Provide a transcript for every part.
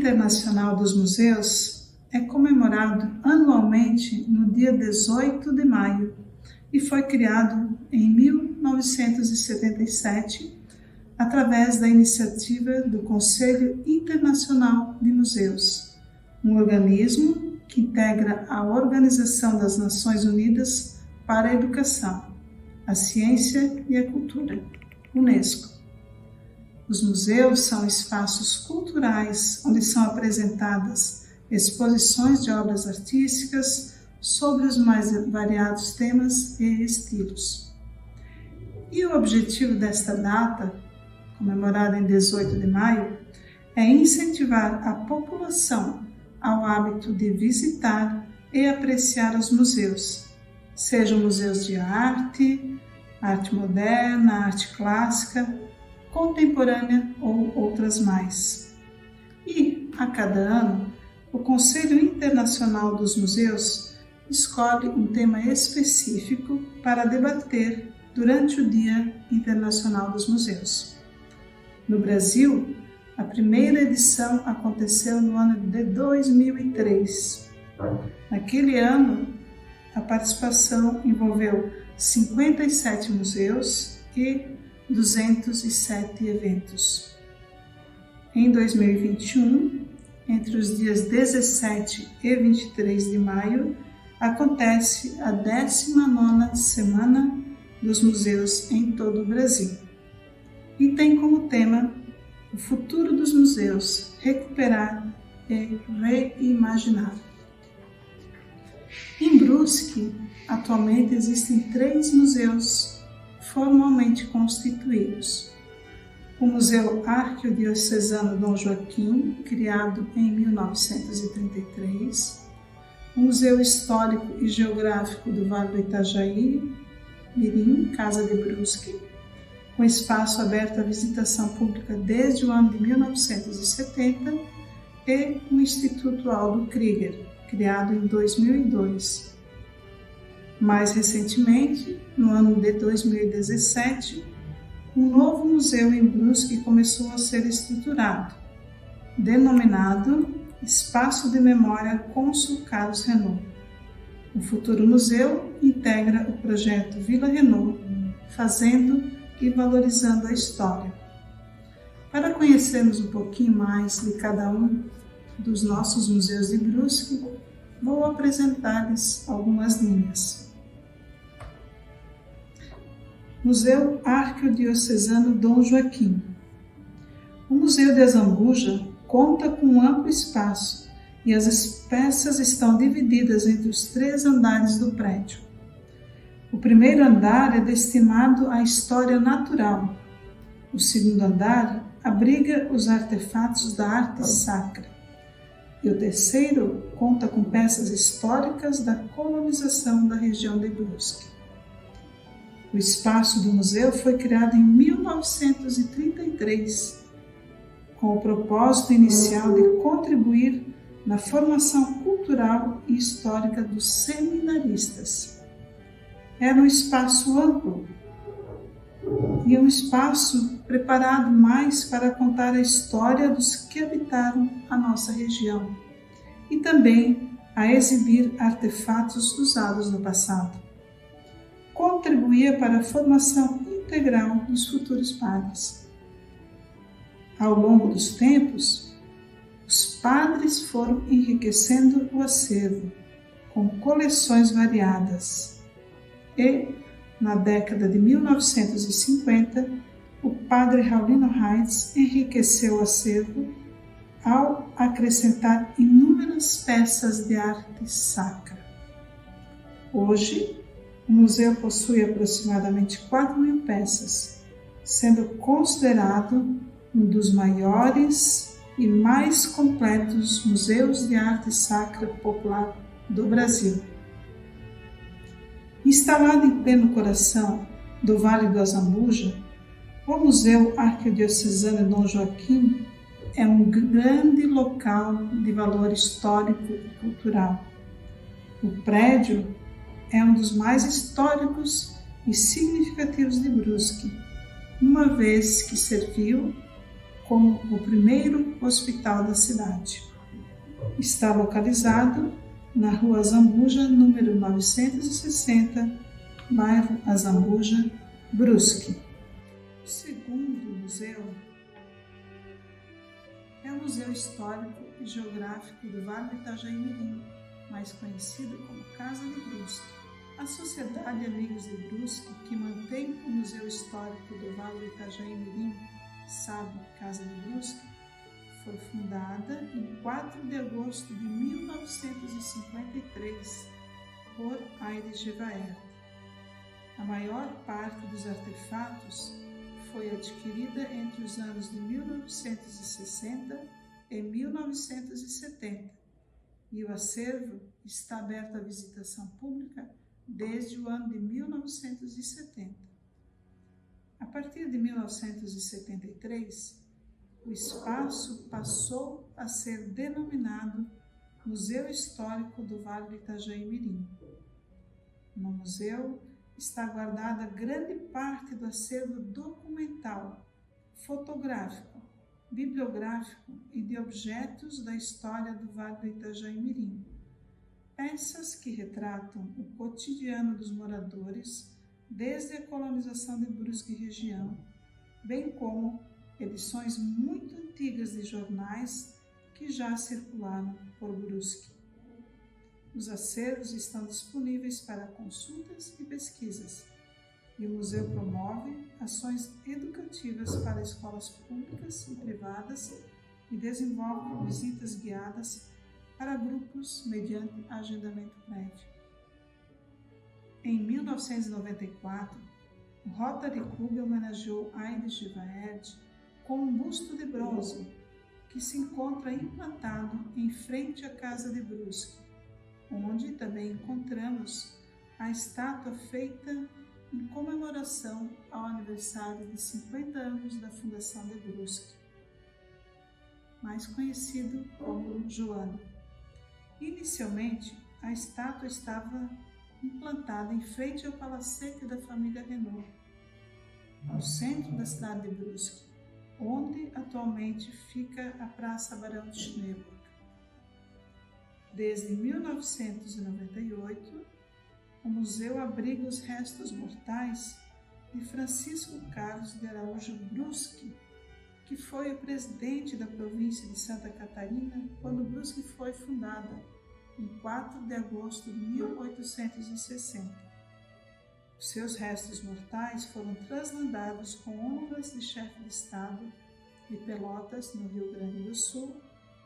Internacional dos Museus é comemorado anualmente no dia 18 de maio e foi criado em 1977 através da iniciativa do Conselho Internacional de Museus, um organismo que integra a Organização das Nações Unidas para a Educação, a Ciência e a Cultura, UNESCO. Os museus são espaços culturais onde são apresentadas exposições de obras artísticas sobre os mais variados temas e estilos. E o objetivo desta data, comemorada em 18 de maio, é incentivar a população ao hábito de visitar e apreciar os museus, sejam museus de arte, arte moderna, arte clássica, contemporânea ou outras mais. E, a cada ano, o Conselho Internacional dos Museus escolhe um tema específico para debater durante o Dia Internacional dos Museus. No Brasil, a primeira edição aconteceu no ano de 2003. Naquele ano, a participação envolveu 57 museus e 207 eventos. Em 2021, entre os dias 17 e 23 de maio, acontece a 19ª Semana dos Museus em todo o Brasil. E tem como tema o futuro dos museus, recuperar e reimaginar. Em Brusque, atualmente existem 3 museus formalmente constituídos. O Museu Arquidiocesano Dom Joaquim, criado em 1933, o Museu Histórico e Geográfico do Vale do Itajaí, Mirim, Casa de Brusque, com espaço aberto à visitação pública desde o ano de 1970, e o Instituto Aldo Krieger, criado em 2002. Mais recentemente, no ano de 2017, um novo museu em Brusque começou a ser estruturado, denominado Espaço de Memória Cônsul Carlos Renault. O futuro museu integra o projeto Vila Renault, fazendo e valorizando a história. Para conhecermos um pouquinho mais de cada um dos nossos museus de Brusque, vou apresentar-lhes algumas linhas. Museu Arquidiocesano Dom Joaquim. O Museu de Azambuja conta com um amplo espaço e as peças estão divididas entre os 3 andares do prédio. O primeiro andar é destinado à história natural. O segundo andar abriga os artefatos da arte sacra. E o terceiro conta com peças históricas da colonização da região de Brusque. O espaço do museu foi criado em 1933, com o propósito inicial de contribuir na formação cultural e histórica dos seminaristas. Era um espaço amplo e um espaço preparado mais para contar a história dos que habitaram a nossa região e também a exibir artefatos usados no passado. Contribuía para a formação integral dos futuros padres. Ao longo dos tempos, os padres foram enriquecendo o acervo com coleções variadas e, na década de 1950, o padre Raulino Reitz enriqueceu o acervo ao acrescentar inúmeras peças de arte sacra. Hoje, o museu possui aproximadamente 4.000 peças, sendo considerado um dos maiores e mais completos museus de arte sacra popular do Brasil. Instalado em pleno coração do Vale do Azambuja, o Museu Arquidiocesano Dom Joaquim é um grande local de valor histórico e cultural. O prédio é um dos mais históricos e significativos de Brusque, uma vez que serviu como o primeiro hospital da cidade. Está localizado na Rua Azambuja, número 960, bairro Azambuja, Brusque. O segundo museu é o Museu Histórico e Geográfico do Vale do Itajaí-Mirim, mais conhecido como Casa de Brusque. A Sociedade Amigos de Brusque, que mantém o Museu Histórico do Vale do Itajaí-Mirim, SAB Casa de Brusque, foi fundada em 4 de agosto de 1953 por Aires Gevaert. A maior parte dos artefatos foi adquirida entre os anos de 1960 e 1970 e o acervo está aberto à visitação pública desde o ano de 1970. A partir de 1973, o espaço passou a ser denominado Museu Histórico do Vale do Itajaí-Mirim. No museu está guardada grande parte do acervo documental, fotográfico, bibliográfico e de objetos da história do Vale do Itajaí-Mirim. Peças que retratam o cotidiano dos moradores desde a colonização de Brusque e região, bem como edições muito antigas de jornais que já circularam por Brusque. Os acervos estão disponíveis para consultas e pesquisas, e o museu promove ações educativas para escolas públicas e privadas e desenvolve visitas guiadas para grupos mediante agendamento prévio. Em 1994, o Rotary Club homenageou Aires Gevaert com um busto de bronze que se encontra implantado em frente à Casa de Brusque, onde também encontramos a estátua feita em comemoração ao aniversário de 50 anos da fundação de Brusque, mais conhecido como Joana. Inicialmente, a estátua estava implantada em frente ao palacete da família Renault, no centro da cidade de Brusque, onde atualmente fica a Praça Barão de Schneeberg. Desde 1998, o museu abriga os restos mortais de Francisco Carlos de Araújo Brusque, que foi o presidente da província de Santa Catarina quando Brusque foi fundada, em 4 de agosto de 1860. Os seus restos mortais foram trasladados com honras de chefe de Estado de Pelotas, no Rio Grande do Sul,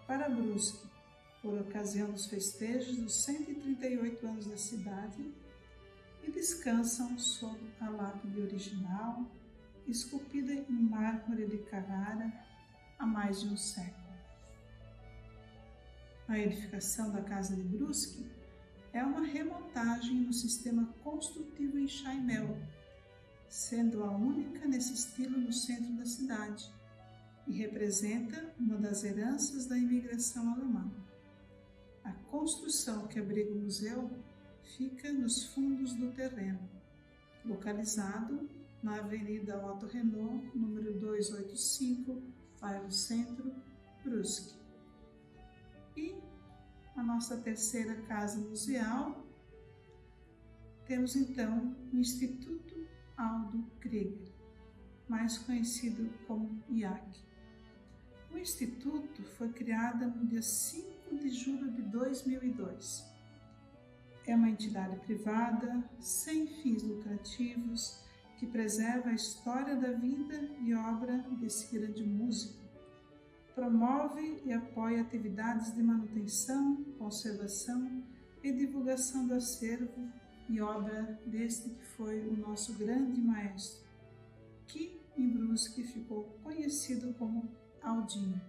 para Brusque, por ocasião dos festejos dos 138 anos da cidade, e descansam sob a lápide original, esculpida em mármore de Carrara há mais de um século. A edificação da Casa de Brusque é uma remontagem no sistema construtivo em Chaimel, sendo a única nesse estilo no centro da cidade, e representa uma das heranças da imigração alemã. A construção que abriga o museu fica nos fundos do terreno, localizado na Avenida Otto Renault, número 285, bairro Centro, Brusque. E a nossa terceira casa museal, temos então o Instituto Aldo Krieger, mais conhecido como IAC. O Instituto foi criado no dia 5 de julho de 2002. É uma entidade privada, sem fins lucrativos, que preserva a história da vida e obra desse grande músico. Promove e apoia atividades de manutenção, conservação e divulgação do acervo e obra deste que foi o nosso grande maestro, que em Brusque ficou conhecido como Aldinho.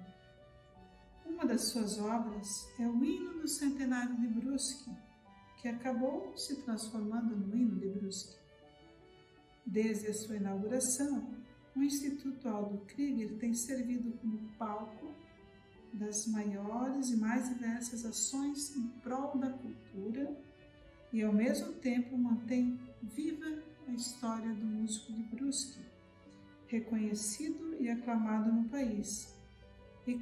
Uma das suas obras é o Hino do Centenário de Brusque, que acabou se transformando no Hino de Brusque. Desde a sua inauguração, o Instituto Aldo Krieger tem servido como palco das maiores e mais diversas ações em prol da cultura e, ao mesmo tempo, mantém viva a história do músico de Brusque, reconhecido e aclamado no país, e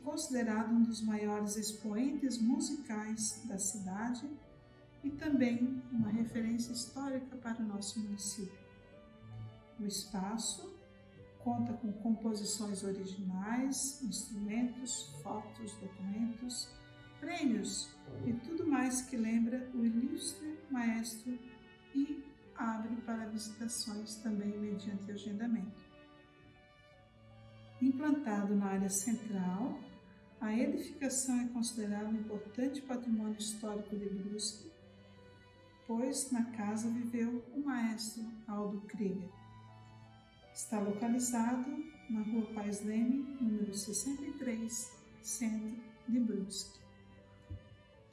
considerado um dos maiores expoentes musicais da cidade e também uma referência histórica para o nosso município. O espaço conta com composições originais, instrumentos, fotos, documentos, prêmios e tudo mais que lembra o ilustre maestro e abre para visitações também mediante agendamento. Implantado na área central, a edificação é considerada um importante patrimônio histórico de Brusque, pois na casa viveu o maestro Aldo Krieger. Está localizado na Rua Pais Leme, número 63, centro de Brusque.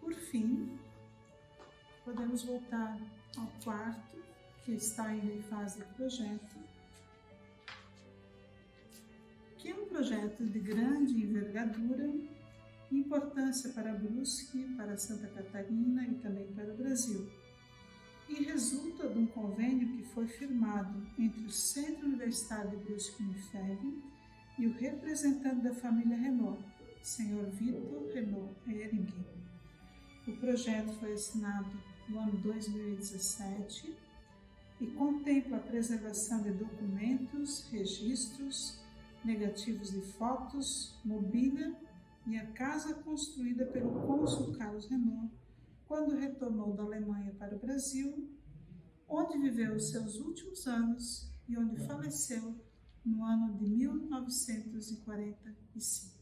Por fim, podemos voltar ao quarto, que está ainda em fase de projeto, que é um projeto de grande envergadura e importância para Brusque, para Santa Catarina e também para o Brasil. E resulta de um convênio que foi firmado entre o Centro Universitário de Brusque Unifeb e o representante da família Renault, Sr. Vitor Renault Ehring. O projeto foi assinado no ano 2017 e contempla a preservação de documentos, registros, negativos de fotos, mobília e a casa construída pelo cônsul Carlos Renault quando retornou da Alemanha para o Brasil, onde viveu os seus últimos anos e onde faleceu no ano de 1945.